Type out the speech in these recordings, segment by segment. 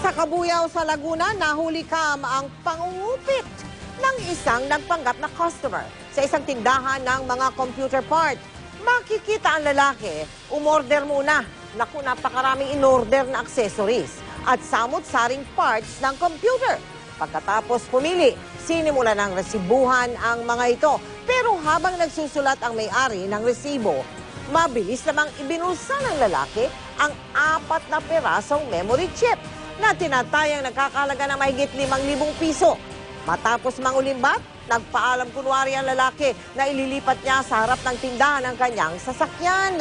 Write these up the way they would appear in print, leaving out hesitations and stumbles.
Sa Kabuyaw sa Laguna, nahuli kam ang pangungupit ng isang nagpanggap na customer sa isang tindahan ng mga computer part. Makikita ang lalaki, umorder muna. Naku, napakaraming in-order na accessories at samot-saring parts ng computer. Pagkatapos pumili, sinimula ng resibuhan ang mga ito. Pero habang nagsusulat ang may-ari ng resibo, mabilis namang ibinulsa ng lalaki ang 4 na perasong memory chip na tinatayang nagkakalaga ng mahigit 5,000 piso. Matapos mangulimbat, nagpaalam kunwari ang lalaki na ililipat niya sa harap ng tindahan ng kanyang sasakyan.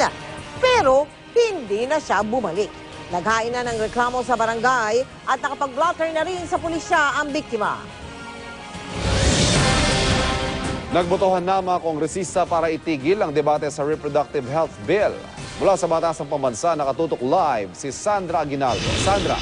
Pero hindi na siya bumalik. Naghain na ng reklamo sa barangay at nakapag-blotter na rin sa pulisya ang biktima. Nagbotohan na mga kongresista para itigil ang debate sa Reproductive Health Bill. Mula sa Batasang Pambansa, nakatutok live si Sandra Aguinaldo. Sandra.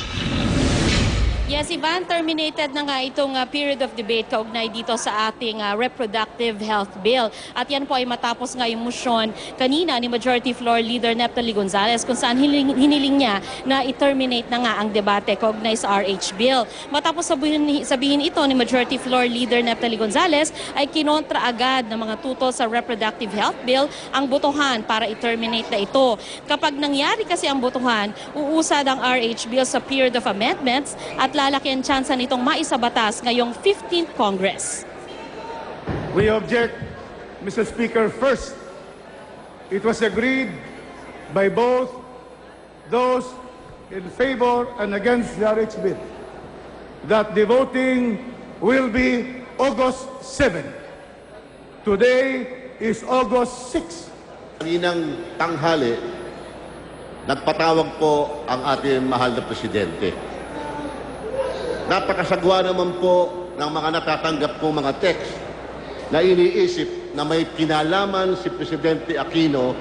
Yes, Ivan, terminated na nga itong period of debate kaugnay dito sa ating Reproductive Health Bill. At yan po ay matapos nga yung motion kanina ni Majority Floor Leader Neptali Gonzales kung saan hiniling niya na i-terminate na nga ang debate kaugnay sa RH Bill. Matapos sabihin ito ni Majority Floor Leader Neptali Gonzales ay kinontra agad ng mga tutol sa Reproductive Health Bill ang botohan para i-terminate na ito. Kapag nangyari kasi ang botohan, uusad ang RH Bill sa period of amendments at lalaki ang tsansa nitong maisabatas ngayong 15th Congress. We object, Mr. Speaker. First, it was agreed by both those in favor and against the RH bill that the voting will be August 7. Today is August 6. Kaninang tanghali, nagpatawag po ang ating mahal na presidente. Napakasagwa naman po ng mga natatanggap kong mga text na iniisip na may kinalaman si Presidente Aquino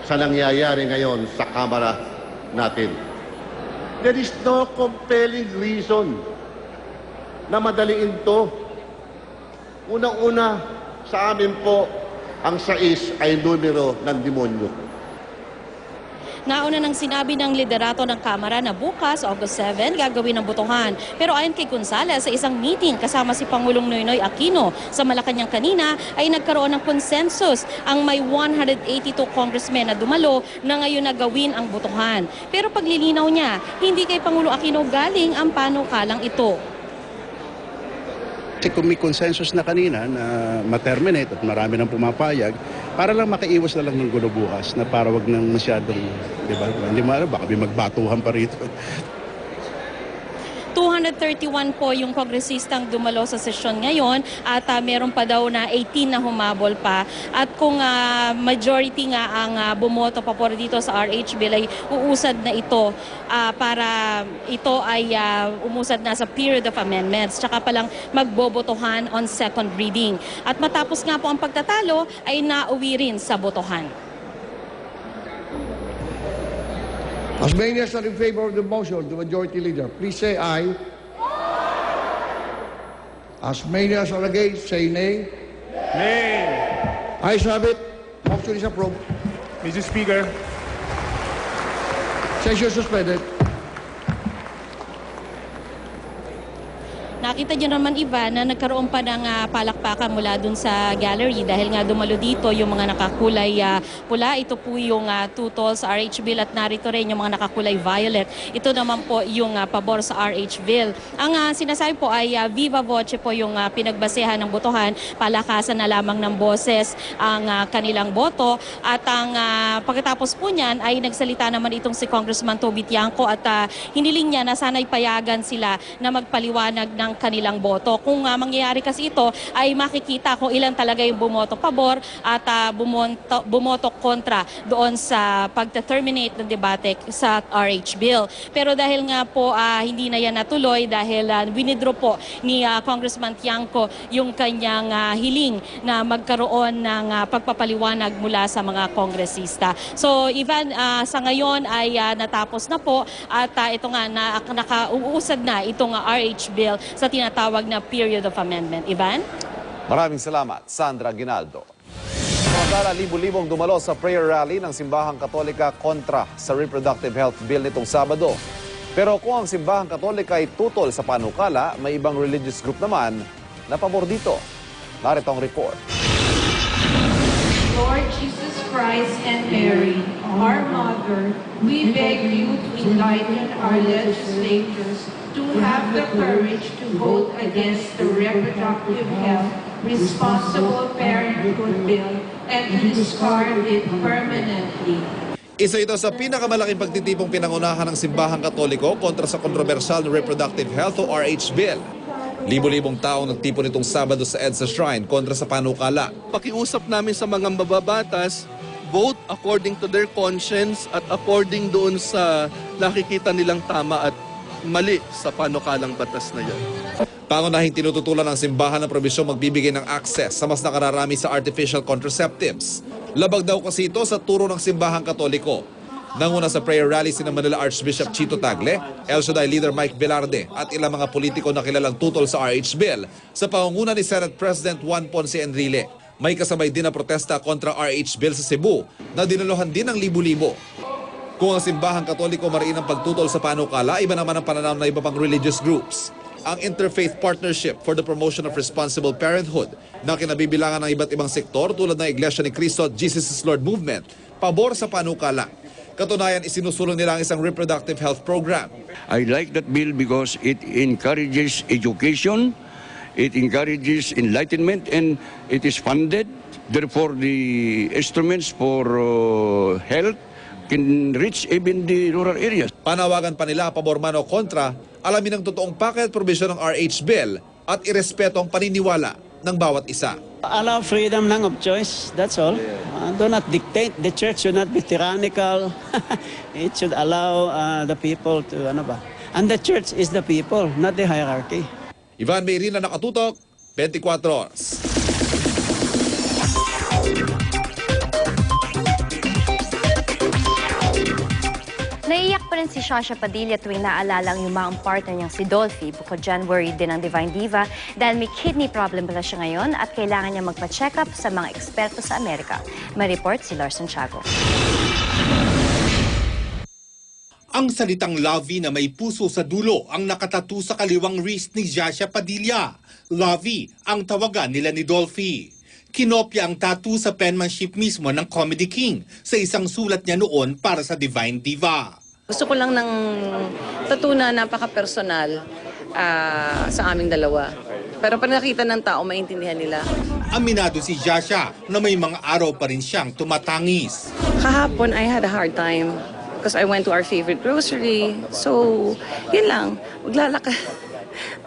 sa nangyayari ngayon sa Kamara natin. There is no compelling reason na madaliin to. Unang-una, sa amin po, ang 6 ay numero ng demonyo. Nauna nang sinabi ng liderato ng Kamara na bukas, August 7, gagawin ang botohan. Pero ayon kay Gonzales, sa isang meeting kasama si Pangulong Noynoy Aquino sa Malacanang kanina, ay nagkaroon ng consensus ang may 182 congressmen na dumalo na ngayon na gawin ang botohan. Pero paglilinaw niya, hindi kay Pangulong Aquino galing ang panukalang ito. Kasi kung may consensus na kanina na ma-terminate at marami nang pumapayag, para lang makaiwas na lang ng gulo bukas na para wag nang masyadong, di ba? Hindi mo alam, baka may magbatuhan pa rito. 231 po yung kongresistang dumalo sa sesyon ngayon at meron pa daw na 18 na humabol pa. At kung majority nga ang bumoto papor dito sa RH Bill ay uusad na ito para ito ay umusad na sa period of amendments. Tsaka palang magbobotohan on second reading. At matapos nga po ang pagtatalo ay nauwi rin sa botohan. As many as are in favor of the motion, the majority leader, please say aye. As many as are against, say nay. Nay. Ayes have it. Motion is approved. Mr. Speaker. Session suspended. Nakita niyo naman, Ivan, na nagkaroon pa ng palakpakan mula dun sa gallery dahil nga dumalo dito yung mga nakakulay pula. Ito po yung tutol sa RH Bill at narito rin yung mga nakakulay violet. Ito naman po yung pabor sa RH Bill. Ang sinasabi po ay viva voce po yung pinagbasehan ng botohan. Palakasan na lamang ng boses ang kanilang boto. At ang pagkatapos po niyan ay nagsalita naman itong si Congressman Toby Tiangco at hiniling niya na sana'y payagan sila na magpaliwanag ng kanilang boto. Kung mangyayari kasi ito ay makikita kung ilan talaga yung bumoto pabor at bumoto kontra doon sa pagta-terminate ng debate sa RH Bill. Pero dahil nga po hindi na yan natuloy dahil winidraw po ni Congressman Tiangco yung kanyang hiling na magkaroon ng pagpapaliwanag mula sa mga kongresista. So Ivan, sa ngayon ay natapos na po at ito nga nakauusad na itong RH Bill sa tinatawag na period of amendment. Ivan? Maraming salamat, Sandra Aguinaldo. Samantala, libu-libong dumalo sa prayer rally ng Simbahang Katolika kontra sa Reproductive Health Bill nitong Sabado. Pero kung ang simbahang Katolika ay tutol sa panukala, may ibang religious group naman na pabor dito. Narito ang report. Lord Jesus Christ and Mary, our Mother, we beg you to enlighten our legislators to have the courage to vote against the Reproductive Health Responsible Parenthood Bill and to discard it permanently. Isa ito sa pinakamalaking pagtitipong pinangunahan ng simbahang Katoliko kontra sa kontrobersyal na Reproductive Health o RH Bill. Libo-libong taong nagtipon nitong Sabado sa EDSA Shrine kontra sa panukala. Pakiusap namin sa mga mababatas, vote according to their conscience at according doon sa nakikita nilang tama at mali sa panukalang batas na yan. Pangunahing tinututulan ng simbahan ng probisyong magbibigay ng access sa mas nakararami sa artificial contraceptives. Labag daw kasi ito sa turo ng simbahang Katoliko. Nanguna sa prayer rally sina Manila Archbishop Chito Tagle, El Shaddai leader Mike Velarde at ilang mga politiko na kilalang tutol sa RH Bill sa pangunguna ni Senate President Juan Ponce Enrile. May kasabay din na protesta kontra RH Bill sa Cebu na dinaluhan din ng libu-libo. Kung ang simbahang Katoliko mariin ang pagtutol sa panukala, iba naman ang pananaw na iba pang religious groups. Ang Interfaith Partnership for the Promotion of Responsible Parenthood na kinabibilangan ng iba't ibang sektor tulad ng Iglesia ni Cristo at Jesus is Lord Movement, pabor sa panukala. Katunayan, isinusulong nila ang isang reproductive health program. I like that bill because it encourages education, it encourages enlightenment, and it is funded. Therefore, the instruments for health can reach even the rural areas. Panawagan pa nila pabor man o kontra, alamin ang totoong packet provision ng RH Bill at irespeto ang paniniwala ng bawat isa. Allow freedom lang of choice, that's all. Do not dictate. The church should not be tyrannical. It should allow the people to, And the church is the people, not the hierarchy. Ivan Mayrina, Nakatutok, 24 Oras. Naiiyak pa rin si Shasha Padilla tuwing naalala ang yumang partner niyang si Dolphy. Bukod dyan, worried din ang Divine Diva dahil may kidney problem pala siya ngayon at kailangan niya magpa-check up sa mga eksperto sa Amerika. May report si Lars Santiago. Ang salitang lovey na may puso sa dulo ang nakatatu sa kaliwang wrist ni Shasha Padilla. Lovey ang tawagan nila ni Dolphy. Kinopya ang tattoo sa penmanship mismo ng Comedy King sa isang sulat niya noon para sa Divine Diva. Gusto ko lang ng tattoo na napaka-personal sa aming dalawa. Pero pag nakita ng tao, maintindihan nila. Aminado si Shasha na may mga araw pa rin siyang tumatangis. Kahapon, I had a hard time because I went to our favorite grocery. So, yun lang. Maglalakad.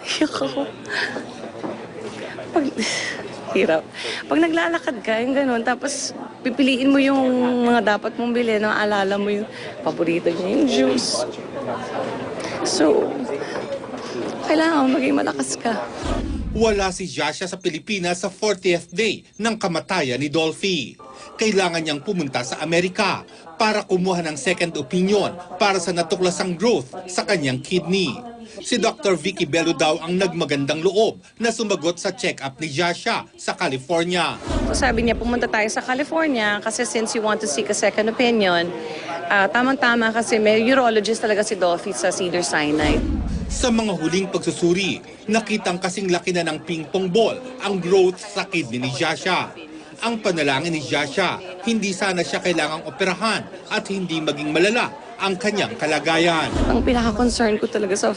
Iyak ako. Hirap. Pag naglalakad ka, yung gano'n, tapos pipiliin mo yung mga dapat mong bilhin, alala mo yung paborito niya, yung juice. So, kailangan maging malakas ka. Wala si Shasha sa Pilipinas sa 40th day ng kamatayan ni Dolphy. Kailangan niyang pumunta sa Amerika para kumuha ng second opinion para sa natuklasang growth sa kanyang kidney. Si Dr. Vicky Bello daw ang nagmagandang loob na sumagot sa check-up ni Shasha sa California. So sabi niya, pumunta tayo sa California kasi since you want to seek a second opinion, tamang-tama kasi may urologist talaga si Dolphy sa Cedars-Sinai. Sa mga huling pagsusuri, nakitang kasing laki na ng ping-pong ball ang growth sa kidney ni Shasha. Ang panalangin ni Shasha, hindi sana siya kailangang operahan at hindi maging malala ang kanyang kalagayan. Ang pinaka-concern ko talaga sa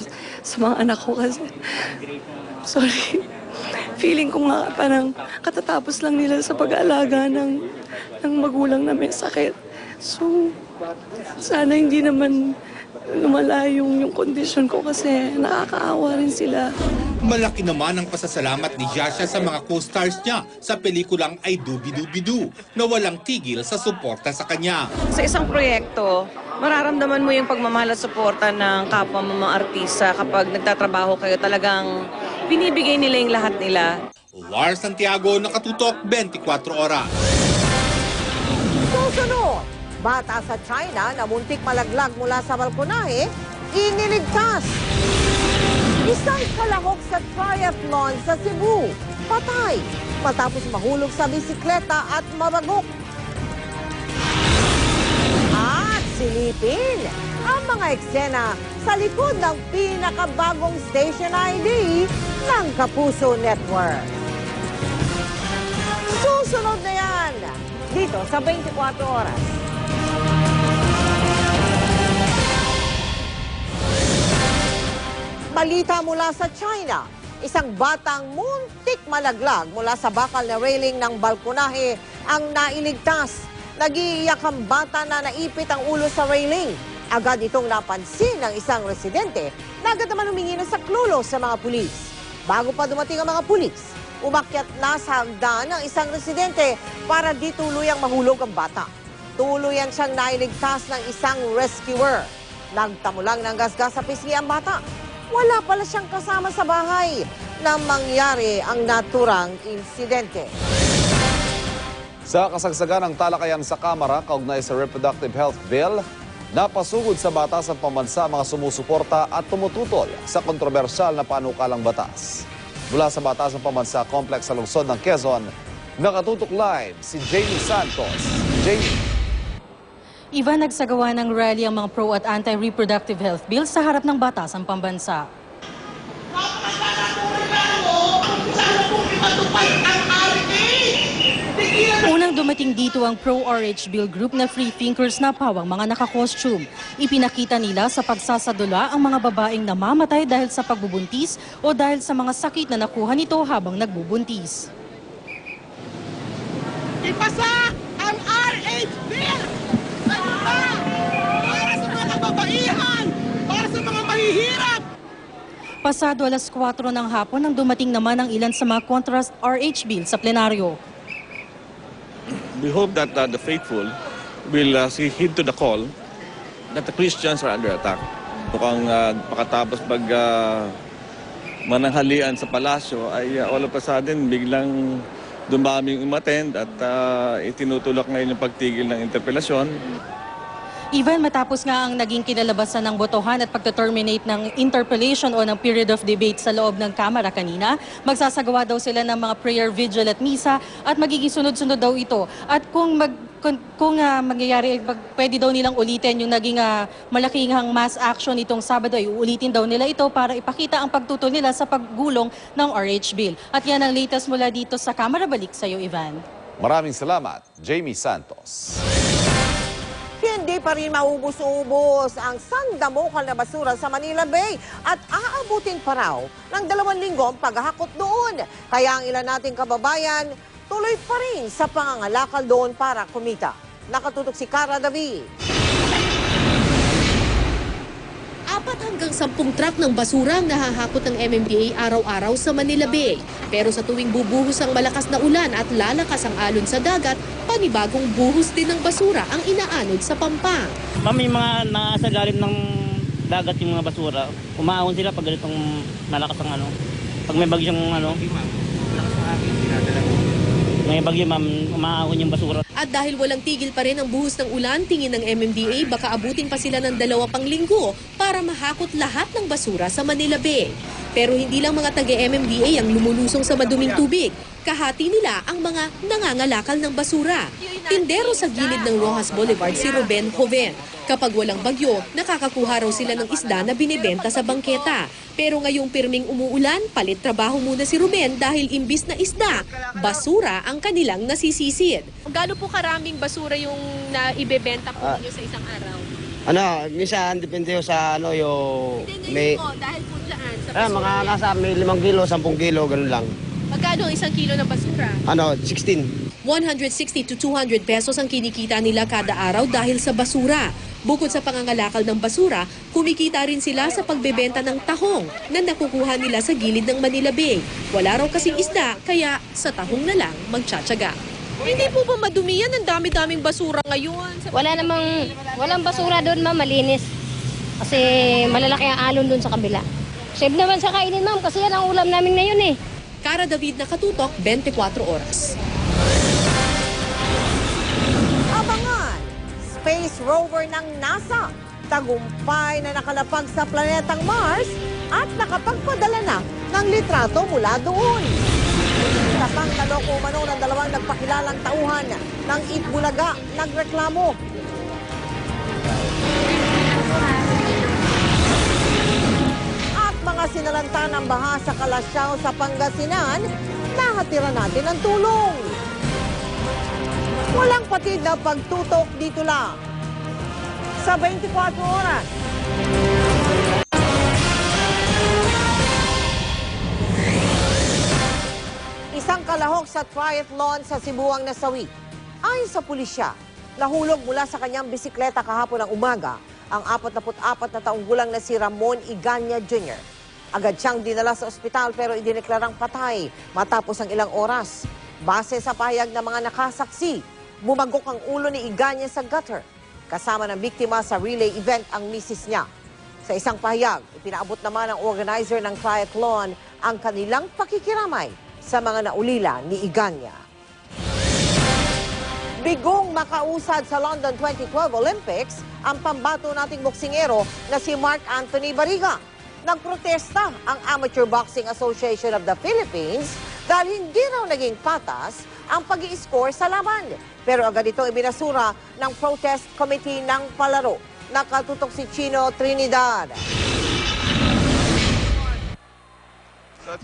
mga anak ko kasi, sorry, feeling ko nga parang katatapos lang nila sa pag-aalaga ng magulang na may sakit. So, sana hindi naman lumala yung kondisyon ko kasi nakakaawa rin sila. Malaki naman ang pasasalamat ni Shasha sa mga co-stars niya sa pelikulang I Dubi-Dubi-Do na walang tigil sa suporta sa kanya. Sa isang proyekto, mararamdaman mo yung pagmamahal at suporta ng kapwa mo mga artista kapag nagtatrabaho kayo, talagang binibigay nila yung lahat nila. Lars Santiago, Nakatutok, 24 Oras. Susunod, bata sa China na muntik malaglag mula sa balkonahe, iniligtas. Isang kalahok sa triathlon sa Cebu, patay matapos mahulog sa bisikleta at mabagok. At silipin ang mga eksena sa sa likod ng pinakabagong station ID ng Kapuso Network. Susunod na yan dito sa 24 Oras. Balita mula sa China, isang batang muntik malaglag mula sa bakal na railing ng balkonahe ang nailigtas. Nag-iiyak ang bata na naipit ang ulo sa railing. Agad itong napansin ng isang residente na agad naman humingi ng saklolo sa mga pulis. Bago pa dumating ang mga pulis, umakyat na sa hagdan ng isang residente para di tuluyang mahulog ang bata. Tuluyan siyang nailigtas ng isang rescuer. Nagtamo lang ng gasgas sa pisngi ang bata. Wala pala siyang kasama sa bahay nang mangyari ang naturang insidente. Sa kasagsagan ng talakayan sa Kamara kaugnay sa Reproductive Health Bill, napasugod sa batas ang pambansa mga sumusuporta at tumututol sa kontrobersyal na panukalang batas. Mula sa batas ng pambansa complex sa lungsod ng Quezon, nakatutok live si Jamie Santos. Jamie. Ivan, nagsagawa ng rally ang mga pro at anti-reproductive health bill sa harap ng batasang pambansa. Unang dumating dito ang pro-RH bill group na Free Thinkers na pawang mga naka-costume. Ipinakita nila sa pagsasadula ang mga babaeng namamatay dahil sa pagbubuntis o dahil sa mga sakit na nakuha nito habang nagbubuntis. Ipasa ang RH bill! Para sa mga kababaihan! Para sa mga mahihirap! Pasado alas 4 ng hapon nang dumating naman ang ilan sa mga contrast RH bill sa plenaryo. We hope that the faithful will heed to the call that the Christians are under attack. Mukhang makatapos mananghalian sa palasyo ay all of a sudden biglang dumaming umattend at itinutulak ngayon yung pagtigil ng interpelasyon. Even matapos nga ang naging kinalabasan ng botohan at pagto-terminate ng interpellation o ng period of debate sa loob ng Kamara kanina, magsasagawa daw sila ng mga prayer vigil at misa at magiging sunod-sunod daw ito. At kung mangyayari, pwede daw nilang ulitin yung naging malaking mass action itong Sabado, ay uulitin daw nila ito para ipakita ang pagtutol nila sa paggulong ng RH bill. At yan ang latest mula dito sa Kamara. Balik sa iyo, Ivan. Maraming salamat, Jamie Santos. Hindi pa rin maubos-ubos ang sandamukal na basura sa Manila Bay at aabutin pa raw ng 2 linggong paghahakot doon. Kaya ang ilan nating kababayan tuloy pa rin sa pangangalakal doon para kumita. Nakatutok si Cara David. 4 hanggang 10 truck ng basura ang nahahakot ng MMDA araw-araw sa Manila Bay. Pero sa tuwing bubuhos ang malakas na ulan at lalakas ang alon sa dagat, panibagong buhos din ng basura ang inaanod sa Pampang. May mga nasa lalim ng dagat yung mga basura. Umaahon sila pag ganitong malakas ang pag may bagyong may bagyo, umaahon yung basura. At dahil walang tigil pa rin ang buhos ng ulan, tingin ng MMDA baka abutin pa sila ng 2 pang linggo para mahakot lahat ng basura sa Manila Bay. Pero hindi lang mga taga-MMDA ang lumulusong sa maduming tubig. Kahati nila ang mga nangangalakal ng basura. Tindero sa gilid ng Rojas Boulevard si Ruben Joven. Kapag walang bagyo, nakakakuha raw sila ng isda na binibenta sa bangketa. Pero ngayong pirming umuulan, palit trabaho muna si Ruben dahil imbis na isda, basura ang kanilang nasisisid. Gaano po karaming basura yung naibebenta po ninyo sa isang araw? Minsan depende sa yung may dahil po dyan sa basura. mga nasa may 5 kilo, 10 kilo, ganun lang. Magkano ang 1 kilo ng basura? 16. 160 to 200 pesos ang kinikita nila kada araw dahil sa basura. Bukod sa pangangalakal ng basura, kumikita rin sila sa pagbebenta ng tahong na nakukuha nila sa gilid ng Manila Bay. Wala raw kasing isda, kaya sa tahong na lang magtsatsaga. Hindi po ba madumi yan? Ang dami-daming basura ngayon. Walang basura doon, ma'am, malinis. Kasi malalaki ang alon doon sa kabila. Save naman sa kainin, ma'am, kasi yan ang ulam namin ngayon eh. Cara David, Nakatutok, 24 Oras. Abangan! Space rover ng NASA, tagumpay na nakalapag sa planetang Mars at nakapagpadala na ng litrato mula doon. Kapang naloko umano ng 2 nagpakilalang tauhan ng Itbulaga nagreklamo. sinalanta ng baha sa Kalasyaw sa Pangasinan, nahatira natin ng tulong. Walang patid na pagtutok dito lang. Sa 24 oras. Isang kalahok sa triathlon sa Cebuang nasawi. Ayon sa pulisya, nahulog mula sa kanyang bisikleta kahapon ng umaga ang 44 na taong gulang na si Ramon Iganya Jr. Agad siyang dinala sa ospital pero idineklarang patay matapos ang ilang oras. Base sa pahayag ng mga nakasaksi, bumagok ang ulo ni Iganya sa gutter. Kasama ng biktima sa relay event ang misis niya. Sa isang pahayag, ipinaabot naman ng organizer ng triathlon ang kanilang pakikiramay sa mga naulila ni Iganya. Bigong makausad sa London 2012 Olympics ang pambato nating boksingero na si Mark Anthony Barriga. Nagprotesta ang Amateur Boxing Association of the Philippines dahil hindi raw naging patas ang pag-i-score sa laban. Pero agad itong ibinasura ng protest committee ng palaro. Nakatutok si Chino Trinidad.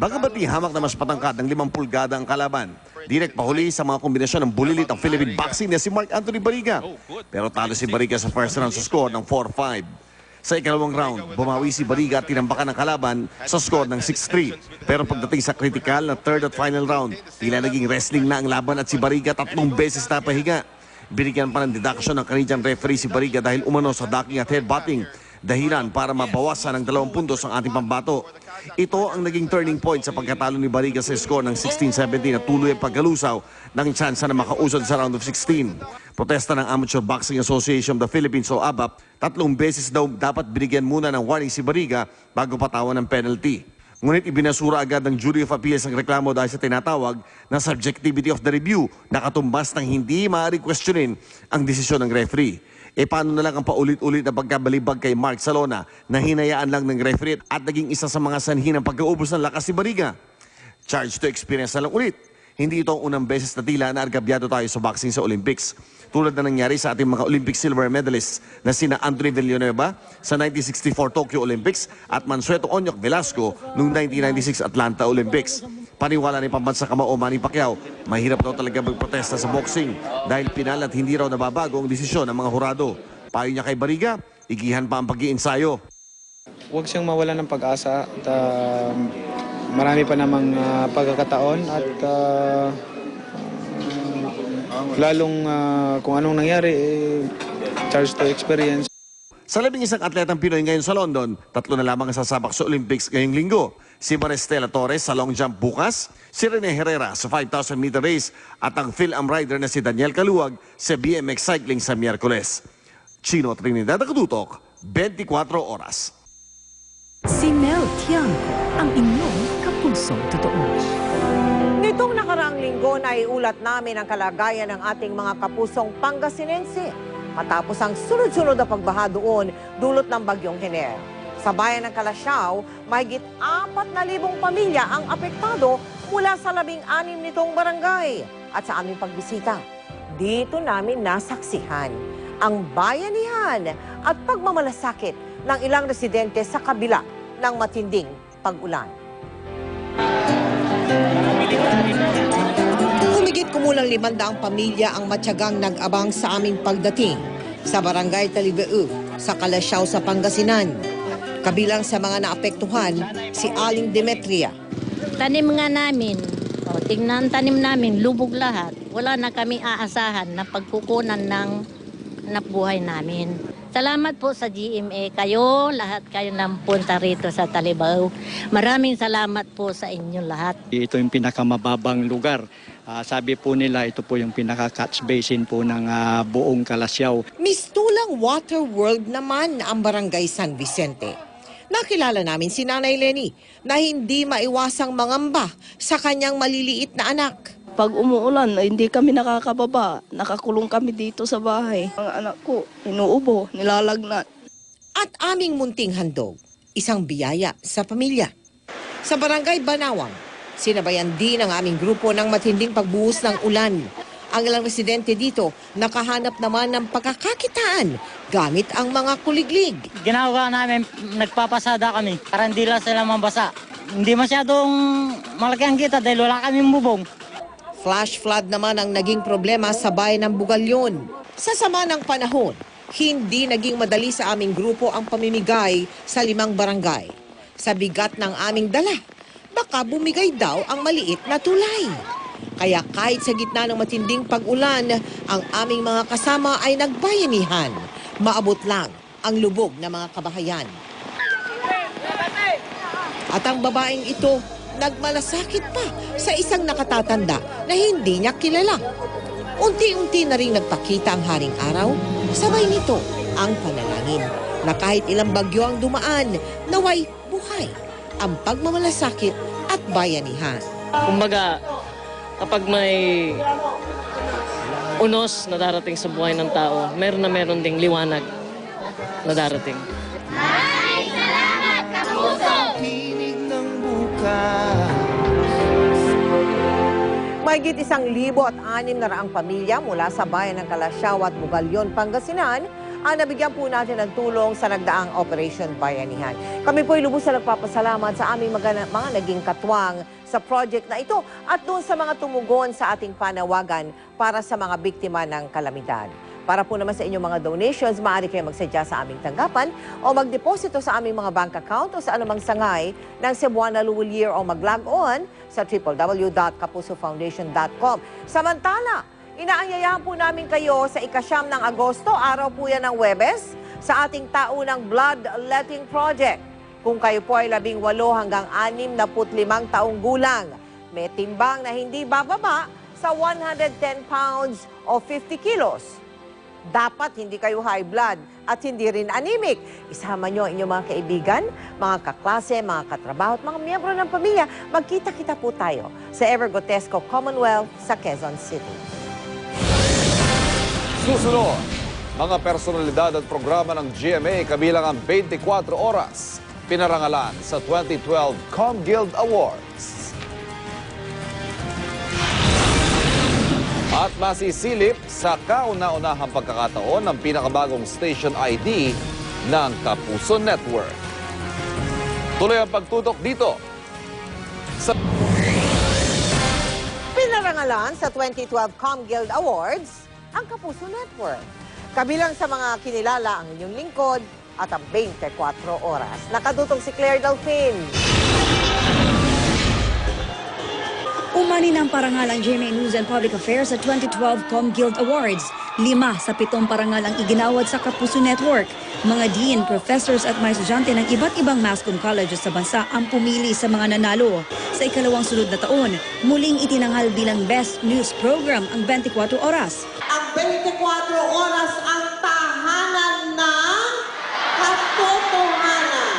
Bagamat hamak na mas patangkad ng 5 pulgada ang kalaban, direct pahuli sa mga kombinasyon ng bulilit ang Philippine boxing na si Mark Anthony Barriga. Pero talo si Barriga sa first round sa score ng 4-5. Sa ikalawang round, bumawi si Barriga at tinambakan ng kalaban sa score ng 6-3. Pero pagdating sa critical na third at final round, tila naging wrestling na ang laban at si Barriga 3 beses napahiga. Binigyan pa ng deduction ng Canadian referee si Barriga dahil umano sa ducking at headbutting, dahilan para mabawasan ng 2 puntos ang ating pambato. Ito ang naging turning point sa pagkatalo ni Barriga sa score ng 16-17 at tuloy ang paggalusaw ng tsansa na makausad sa round of 16. Protesta ng Amateur Boxing Association of the Philippines o ABAP, 3 beses daw dapat binigyan muna ng warning si Barriga bago patawan ng penalty. Ngunit ibinasura agad ng Jury of Appeals ang reklamo dahil sa tinatawag na subjectivity of the review na katumbas ng hindi maaaring questionin ang desisyon ng referee. Paano na lang ang paulit-ulit na pagkabalibag kay Mark Salona na hinayaan lang ng referee at naging isa sa mga sanhi ng pagkaubos ng lakas ni Barriga? Charge to experience na lang ulit. Hindi ito ang unang beses na tila na argabyado tayo sa boxing sa Olympics. Tulad na nangyari sa ating mga Olympic silver medalists na sina Anthony Villanueva sa 1964 Tokyo Olympics at Mansueto Onyok Velasco noong 1996 Atlanta Olympics. Paniwala ni pambansa kamao Manny Pacquiao, mahirap daw talaga magprotesta sa boxing dahil pinal at hindi raw nababago ang desisyon ng mga hurado. Payo niya kay Barriga, igihan pa ang pag-iinsayo. Huwag siyang mawala ng pag-asa at marami pa namang pagkakataon at lalong kung anong nangyari, charge to experience. Sa 11 atletang Pinoy ngayon sa London, 3 na lamang ang sasabak sa Olympics ngayong linggo. Si Maristela Torres sa long jump bukas, si Rene Herrera sa 5,000 meter race at ang Phil-Am rider na si Daniel Caluwag sa BMX cycling sa Miyerkules. Chino Trinidad, Nakatutok, 24 oras. Si Mel Tiangco, ang inyong kapulsong totoo. Nitong nakaraang linggo na iulat namin ang kalagayan ng ating mga kapusong Pangasinense matapos ang sunod-sunod na pagbaha doon dulot ng bagyong Hiner. Sa bayan ng Kalasyaw, mahigit 4,000 pamilya ang apektado mula sa 16 nitong barangay. At sa aming pagbisita, dito namin nasaksihan ang bayanihan at pagmamalasakit ng ilang residente sa kabila ng matinding pag-ulan. Humigit kumulang 500 pamilya ang matyagang nag-abang sa aming pagdating sa Barangay Talibeu sa Kalasyaw sa Pangasinan. Kabilang sa mga naapektuhan, si Aling Demetria. Tanim nga namin, tingnan tanim namin, lubog lahat. Wala na kami aasahan na pagkukunan ng buhay namin. Salamat po sa GMA. Kayo, lahat kayo nang punta rito sa Talibao. Maraming salamat po sa inyo lahat. Ito yung pinakamababang lugar. Sabi po nila, ito po yung pinaka-catch basin po ng buong Kalasyaw. Mistulang Water World naman ang Barangay San Vicente. Nakilala namin si Nanay Lenny na hindi maiwasang mangamba sa kanyang maliliit na anak. Pag umuulan, hindi kami nakakababa. Nakakulong kami dito sa bahay. Ang anak ko, inuubo, nilalagnat. At aming munting handog, isang biyaya sa pamilya. Sa Barangay Banawang, sinabayan din ang aming grupo ng matinding pagbuhos ng ulan. Ang ilang residente dito nakahanap naman ng pagkakakitaan gamit ang mga kuliglig. Ginagawa namin, nagpapasada kami para hindi lang sila mabasa. Hindi masyadong malaki ang kita dahil wala kaming bubong. Flash flood naman ang naging problema sa bayan ng Bugalyon. Sa sama ng panahon, hindi naging madali sa aming grupo ang pamimigay sa 5 barangay. Sa bigat ng aming dala, baka bumigay daw ang maliit na tulay. Kaya kahit sa gitna ng matinding pag-ulan, ang aming mga kasama ay nagbayanihan. Maabot lang ang lubog ng mga kabahayan. At ang babaeng ito, nagmalasakit pa sa isang nakatatanda na hindi niya kilala. Unti-unti na rin nagpakita ang haring araw, sabay nito ang panalangin na kahit ilang bagyo ang dumaan, naway buhay ang pagmamalasakit at bayanihan. Kumbaga, kapag may unos na darating sa buhay ng tao, meron ding liwanag na darating. Maraming salamat, Kapuso! Tinig ng Mahigit 1,600 pamilya mula sa bayan ng Kalasyaw at Bugalyon, Pangasinan ang nabigyan po natin ng tulong sa nagdaang Operation Bayanihan. Kami po ay lubos na nagpapasalamat sa aming mga naging katwang sa project na ito at doon sa mga tumugon sa ating panawagan para sa mga biktima ng kalamidad. Para po naman sa inyong mga donations, maaari kayo magsadya sa aming tanggapan o magdeposito sa aming mga bank account o sa anumang sangay ng Cebuana Luwilier o mag-log on sa www.kapusofoundation.com. Samantala, inaanyayahan po namin kayo sa ika-9 ng Agosto, araw po yan ng Huwebes, sa ating taunang Bloodletting Project. Kung kayo po ay 18 hanggang 65 taong gulang, may timbang na hindi bababa sa 110 pounds o 50 kilos. Dapat hindi kayo high blood at hindi rin anemic. Isama nyo ang inyong mga kaibigan, mga kaklase, mga katrabaho at mga miyembro ng pamilya. Magkita-kita po tayo sa Evergotesco Commonwealth sa Quezon City. Susunod, mga personalidad at programa ng GMA kabilang ang 24 oras. Pinarangalan sa 2012 ComGuild Awards. At masisilip sa kauna-unahang pagkakataon ng pinakabagong station ID ng Kapuso Network. Tuloy ang pagtutok dito sa Pinarangalan sa 2012 ComGuild Awards ang Kapuso Network. Kabilang sa mga kinilala ang inyong lingkod at ang 24 oras. Nakadutong si Claire Delfin. Umani ng parangal ang GMA News and Public Affairs sa 2012 ComGuild Awards. 5 sa 7 parangal ang iginawad sa Kapuso Network. Mga dean, professors at mga estudyante ng iba't ibang mass comm colleges sa bansa ang pumili sa mga nanalo. Sa ikalawang sunod na taon, muling itinanghal bilang Best News Program ang 24 oras. Ang 24 oras ang tahanan ng katotohanan.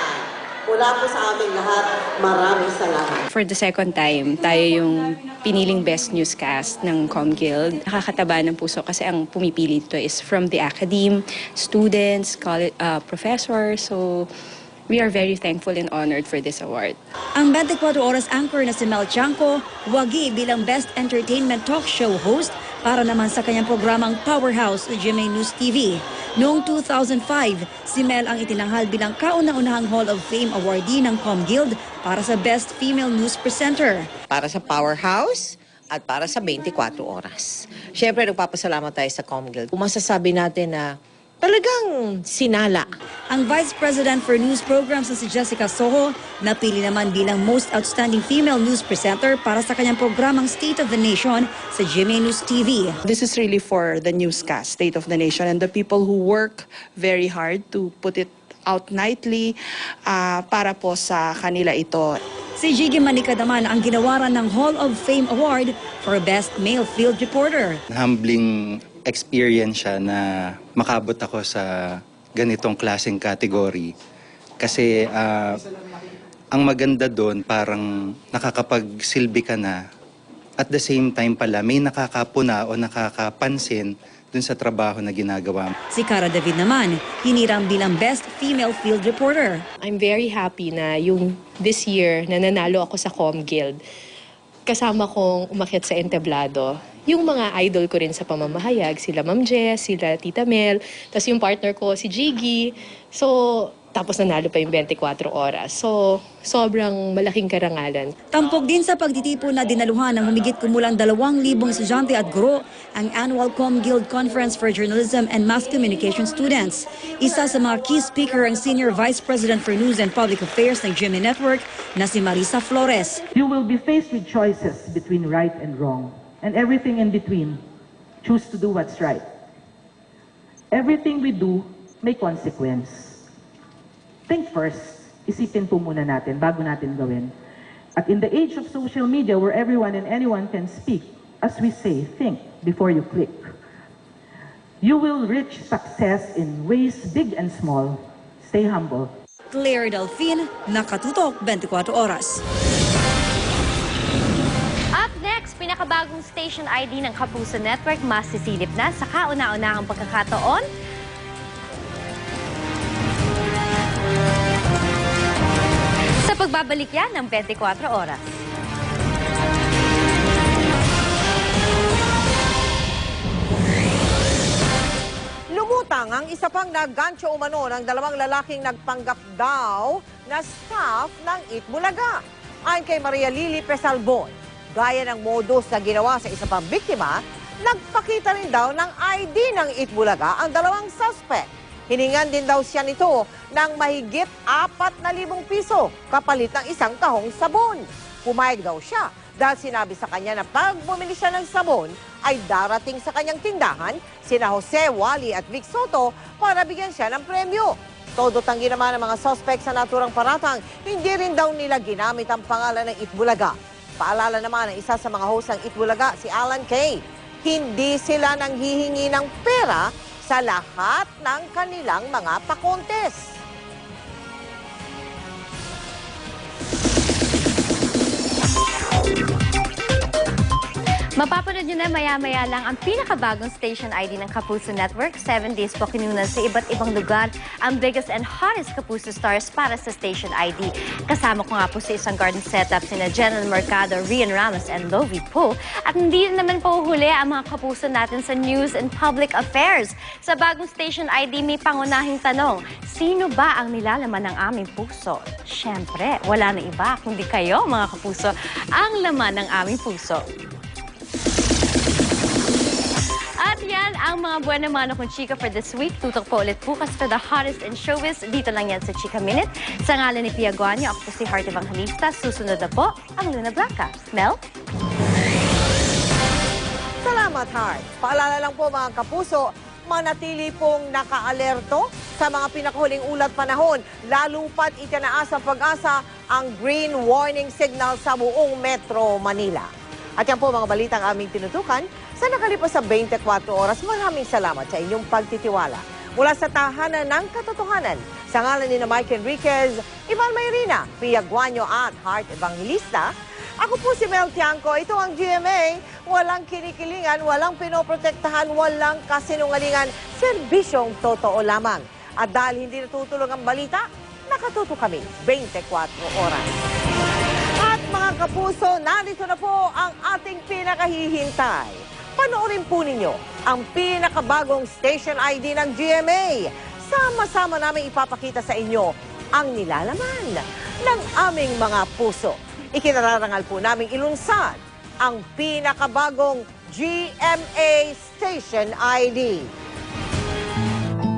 Mula po sa aming lahat, maraming salamat. For the second time, tayo yung piniling best newscast ng ComGuild. Nakakataba ng puso kasi ang pumipili dito is from the academe, students, college, professors. So we are very thankful and honored for this award. Ang 24 oras anchor na si Mel Chanco, wagi bilang Best Entertainment Talk Show host para naman sa kanyang programang Powerhouse sa GMA News TV. Noong 2005, si Mel ang itinanghal bilang kauna-unahang Hall of Fame awardee ng ComGuild para sa Best Female News Presenter. Para sa Powerhouse at para sa 24 oras. Siyempre, nagpapasalamat tayo sa ComGuild. Kung masasabi natin na talagang sinala. Ang Vice President for News Programs na si Jessica Soho, napili naman bilang Most Outstanding Female News Presenter para sa kanyang programang State of the Nation sa GMA News TV. This is really for the newscast, State of the Nation, and the people who work very hard to put it out nightly para po sa kanila ito. Si Jiggy Manica naman ang ginawaran ng Hall of Fame Award for Best Male Field Reporter. Humbling experience siya na makabot ako sa ganitong klaseng category. Kasi ang maganda doon parang nakakapagsilbi ka na at the same time pala may nakakapuna o nakakapansin dun sa trabaho na ginagawa. Si Cara David naman, hinirang bilang Best Female Field Reporter. I'm very happy na yung this year na nanalo ako sa ComGuild. Kasama kong umakyat sa entablado yung mga idol ko rin sa pamamahayag, sila Ma'am Jess, sila Tita Mel, tapos yung partner ko si Jiggy. So, tapos nanalo pa yung 24 oras. So, sobrang malaking karangalan. Tampok din sa pagtitipon na dinaluhan ng humigit kumulang 2,000 estudyante at guro ang annual ComGuild Conference for Journalism and Mass Communication Students. Isa sa mga key speaker ang Senior Vice President for News and Public Affairs ng GMA Network na si Marisa Flores. You will be faced with choices between right and wrong, and everything in between. Choose to do what's right. Everything we do may consequence. Think first, isipin po muna natin bago natin gawin. At in the age of social media where everyone and anyone can speak, as we say, think before you click. You will reach success in ways big and small. Stay humble. Claire Delfin, Nakatutok 24 Oras. Up next, pinakabagong station ID ng Kapuso Network masisilip na sa kauna-unahang pagkakataon. Sa pagbabalik yan ng 24 Oras. Lumutang ang isa pang naggancho umano ng 2 lalaking nagpanggap daw na staff ng Itbulaga. Ayon kay Maria Lily Pesalbon, gaya ng modus na ginawa sa isa pang biktima, nagpakita rin daw ng ID ng Itbulaga ang 2 suspect. Hiningan din daw siya nito ng mahigit 4,000 piso kapalit ng isang kahong sabon. Pumayag daw siya dahil sinabi sa kanya na pag bumili siya ng sabon ay darating sa kanyang tindahan sina Jose, Wally at Vic Soto para bigyan siya ng premyo. Todo tanggi naman ng mga suspect sa naturang paratang, hindi rin daw nila ginamit ang pangalan ng Itbulaga. Paalala naman ng isa sa mga host ng Itbulaga, si Alan Kay, hindi sila nanghihingi ng pera sa lahat ng kanilang mga pakontes. Mapapanood nyo na maya-maya lang ang pinakabagong station ID ng Kapuso Network. 7 days po kinunan sa iba't ibang lugar ang biggest and hottest Kapuso stars para sa station ID. Kasama ko nga po sa isang garden setup sina General Mercado, Rian Ramos, and Lovie Po. At hindi naman po huli ang mga Kapuso natin sa News and Public Affairs. Sa bagong station ID, may pangunahing tanong, sino ba ang nilalaman ng aming puso? Siyempre, wala na iba kundi kayo mga Kapuso, ang laman ng aming puso. At yan ang mga buwan naman kong chika for this week. Tutok po ulit bukas to the hottest in showbiz. Dito lang yan sa Chika Minute. Sa ngalan ni Pia Guanyo, ako po si Heart Evangelista. Susunod na po ang Luna Blanca. Mel? Salamat, Heart. Paalala lang po mga kapuso, manatili pong naka-alerto sa mga pinakahuling ulat panahon. Lalo pat itinaas sa pag-asa ang green warning signal sa buong Metro Manila. At yan po mga balitang aming tinutukan sa nakalipas sa 24 oras. Maraming salamat sa inyong pagtitiwala. Mula sa tahanan ng katotohanan, sa ngalan ni Mike Enriquez, Ivan Mayrina, Pia Guanyo at Heart Evangelista, ako po si Mel Tiangco. Ito ang GMA. Walang kinikilingan, walang pinoprotektahan, walang kasinungalingan. Serbisyong totoo lamang. At dahil hindi natutulog ang balita, nakatuto kami 24 oras. At mga kapuso, narito na po ang ating pinakahihintay. Panoorin po ninyo ang pinakabagong station ID ng GMA. Sama-sama namin ipapakita sa inyo ang nilalaman ng aming mga puso. Ikinararangal po namin ilunsad ang pinakabagong GMA Station ID.